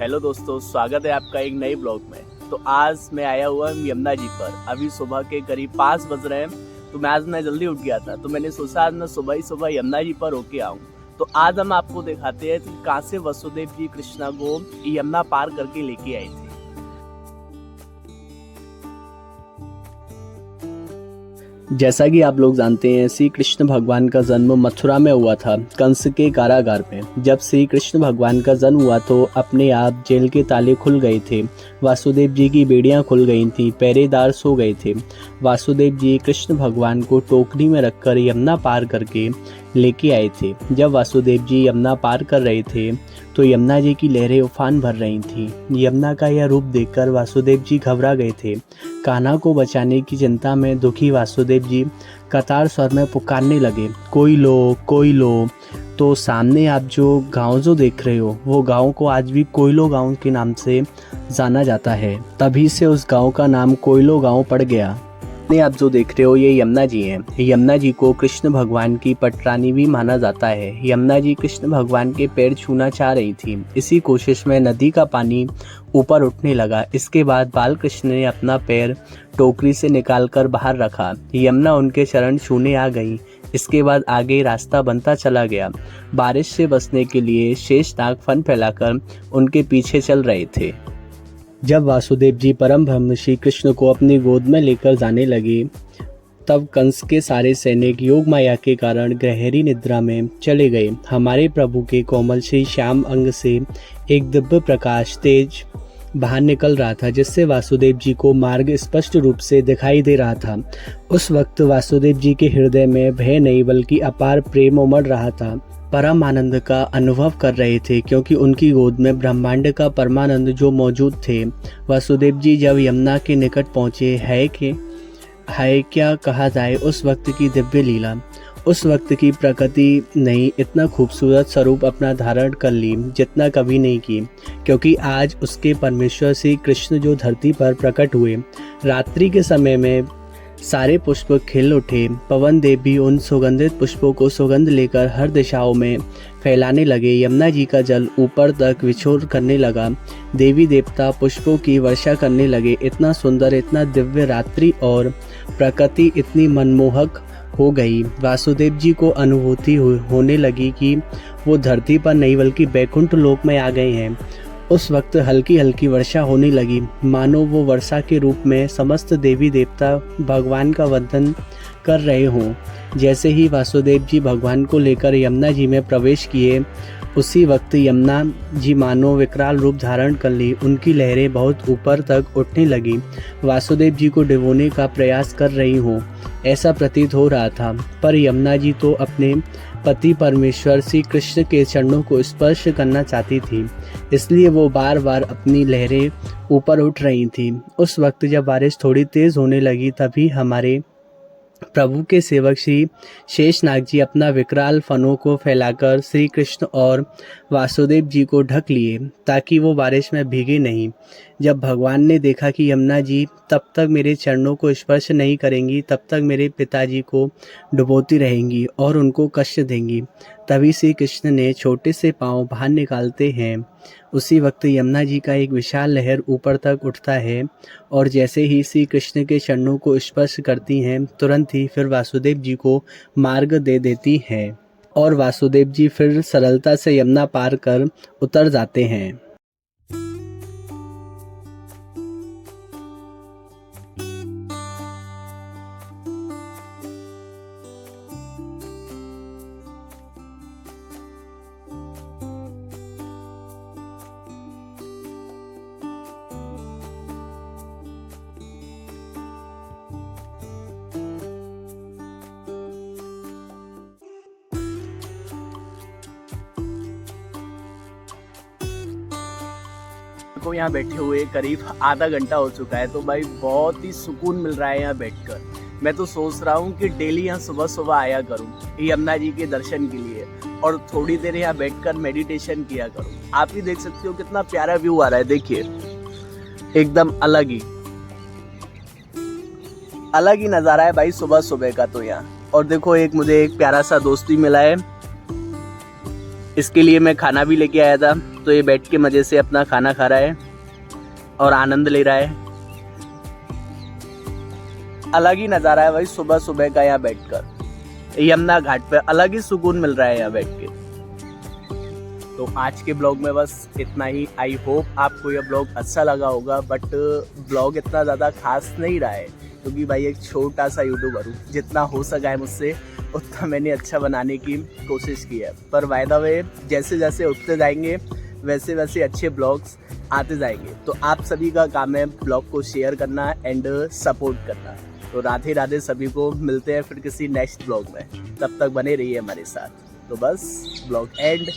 Hello दोस्तों, स्वागत है आपका एक नए ब्लॉग में। तो आज मैं आया हुआ हूँ यमुना जी पर। अभी सुबह के करीब 5 बज रहे हैं। तो मैं जल्दी उठ गया था, तो मैंने सोचा आज मैं सुबह ही सुबह यमुना जी पर होके आऊँ। तो आज हम आपको दिखाते हैं कि कहाँ से वसुदेव जी कृष्णा को यमुना पार करके लेके आए थे। जैसा कि आप लोग जानते हैं, श्री कृष्ण भगवान का जन्म मथुरा में हुआ था, कंस के कारागार में। जब श्री कृष्ण भगवान का जन्म हुआ तो अपने आप जेल के ताले खुल गए थे, वासुदेव जी की बेड़ियां खुल गई थीं, पहरेदार सो गए थे। वासुदेव जी कृष्ण भगवान को टोकरी में रखकर यमुना पार करके लेके आए थे। जब वासुदेव जी यमुना पार कर रहे थे तो यमुना जी की लहरें उफान भर रही थीं। यमुना का यह रूप देखकर वासुदेव जी घबरा गए थे। कान्हा को बचाने की चिंता में दुखी वासुदेव जी कतार स्वर में पुकारने लगे, कोई लो, कोई लो। तो सामने आप जो गांव देख रहे हो, वो गांव को आज भी कोयलो गांव के नाम से जाना जाता है। तभी से उस गांव का नाम कोयलो गांव पड़ गया। आप जो देख रहे हो, ये यमुना जी हैं। यमुना जी को कृष्ण भगवान की पटरानी भी माना जाता है। यमुना जी कृष्ण भगवान के पैर छूना चाह रही थी। इसी कोशिश में नदी का पानी ऊपर उठने लगा। इसके बाद बाल कृष्ण ने अपना पैर टोकरी से निकालकर बाहर रखा। यमुना उनके चरण छूने आ गई। इसके बाद आगे रास्ता बनता चला गया। बारिश से बचने के लिए शेषनाग फन फैलाकर उनके पीछे चल रहे थे। जब वासुदेव जी परम ब्रह्म श्री कृष्ण को अपनी गोद में लेकर जाने लगे, तब कंस के सारे सैनिक योग माया के कारण गहरी निद्रा में चले गए। हमारे प्रभु के कोमल श्री श्याम अंग से एक दिव्य प्रकाश तेज बाहर निकल रहा था, जिससे वासुदेव जी को मार्ग स्पष्ट रूप से दिखाई दे रहा था। उस वक्त वासुदेव जी के हृदय में भय नहीं बल्कि अपार प्रेम उमड़ रहा था। परम आनंद का अनुभव कर रहे थे, क्योंकि उनकी गोद में ब्रह्मांड का परमानंद जो मौजूद थे। वासुदेव जी जब यमुना के निकट पहुँचे, है क्या कहा जाए उस वक्त की दिव्य लीला। उस वक्त की प्रकृति ने इतना खूबसूरत स्वरूप अपना धारण कर ली जितना कभी नहीं की, क्योंकि आज उसके परमेश्वर श्री कृष्ण जो धरती पर प्रकट हुए। रात्रि के समय में सारे पुष्प खिल उठे। पवन देव भी उन सुगंधित पुष्पों को सुगंध लेकर हर दिशाओं में फैलाने लगे। यमुना जी का जल ऊपर तक विछोर करने लगा। देवी देवता पुष्पों की वर्षा करने लगे। इतना सुंदर, इतना दिव्य रात्रि और प्रकृति इतनी मनमोहक हो गई। वासुदेव जी को अनुभूति होने लगी कि वो धरती पर नहीं बल्कि बैकुंठ लोक में आ गए हैं। उस वक्त हल्की हल्की वर्षा होने लगी, मानो वो वर्षा के रूप में समस्त देवी देवता भगवान का वंदन कर रहे हों। जैसे ही वासुदेव जी भगवान को लेकर यमुना जी में प्रवेश किए, उसी वक्त यमुना जी मानो विकराल रूप धारण कर ली। उनकी लहरें बहुत ऊपर तक उठने लगी, वासुदेव जी को डुबोने का प्रयास कर रही हों ऐसा प्रतीत हो रहा था। पर यमुना जी तो अपने पति परमेश्वर श्री कृष्ण के चरणों को स्पर्श करना चाहती थी, इसलिए वो बार बार अपनी लहरें ऊपर उठ रही थी। उस वक्त जब बारिश थोड़ी तेज होने लगी, तभी हमारे प्रभु के सेवक श्री शेषनाग जी अपना विकराल फनों को फैलाकर श्री कृष्ण और वासुदेव जी को ढक लिए, ताकि वो बारिश में भीगे नहीं। जब भगवान ने देखा कि यमुना जी तब तक मेरे चरणों को स्पर्श नहीं करेंगी, तब तक मेरे पिताजी को डुबोती रहेंगी और उनको कष्ट देंगी, तभी श्री कृष्ण ने छोटे से पांव बाहर निकालते हैं। उसी वक्त यमुना जी का एक विशाल लहर ऊपर तक उठता है और जैसे ही श्री कृष्ण के चरणों को स्पर्श करती हैं, तुरंत ही फिर वासुदेव जी को मार्ग दे देती हैं और वासुदेव जी फिर सरलता से यमुना पार कर उतर जाते हैं। को यहाँ बैठे हुए करीब आधा घंटा हो चुका है, तो भाई बहुत ही सुकून मिल रहा है यहाँ बैठकर। मैं तो सोच रहा हूँ कि डेली यहाँ सुबह सुबह आया करूँ यमुना जी के दर्शन के लिए और थोड़ी देर यहाँ बैठकर मेडिटेशन किया करूँ। आप ही देख सकते हो कितना प्यारा व्यू आ रहा है, देखिए एकदम अलग ही नज़ारा है भाई सुबह सुबह का तो यहाँ। और देखो मुझे एक प्यारा सा दोस्ती मिला है, इसके लिए मैं खाना भी लेके आया था, तो ये बैठ के मज़े से अपना खाना खा रहा है और आनंद ले रहा है। अलग ही नज़ारा है भाई सुबह सुबह का यहाँ बैठकर। यमुना घाट पे अलग ही सुकून मिल रहा है यहाँ बैठ के। तो आज के ब्लॉग में बस इतना ही। आई होप आपको यह ब्लॉग अच्छा लगा होगा, बट ब्लॉग इतना ज़्यादा खास नहीं रहा है क्योंकि भाई एक छोटा सा यूट्यूबर हूँ। जितना हो सका है मुझसे उतना मैंने अच्छा बनाने की कोशिश की है। पर बाय द वे जैसे जैसे उठते जाएंगे वैसे वैसे अच्छे ब्लॉग्स आते जाएंगे। तो आप सभी का काम है ब्लॉग को शेयर करना एंड सपोर्ट करना। तो राधे राधे सभी को, मिलते हैं फिर किसी नेक्स्ट ब्लॉग में। तब तक बने रहिए हमारे साथ। तो बस ब्लॉग एंड।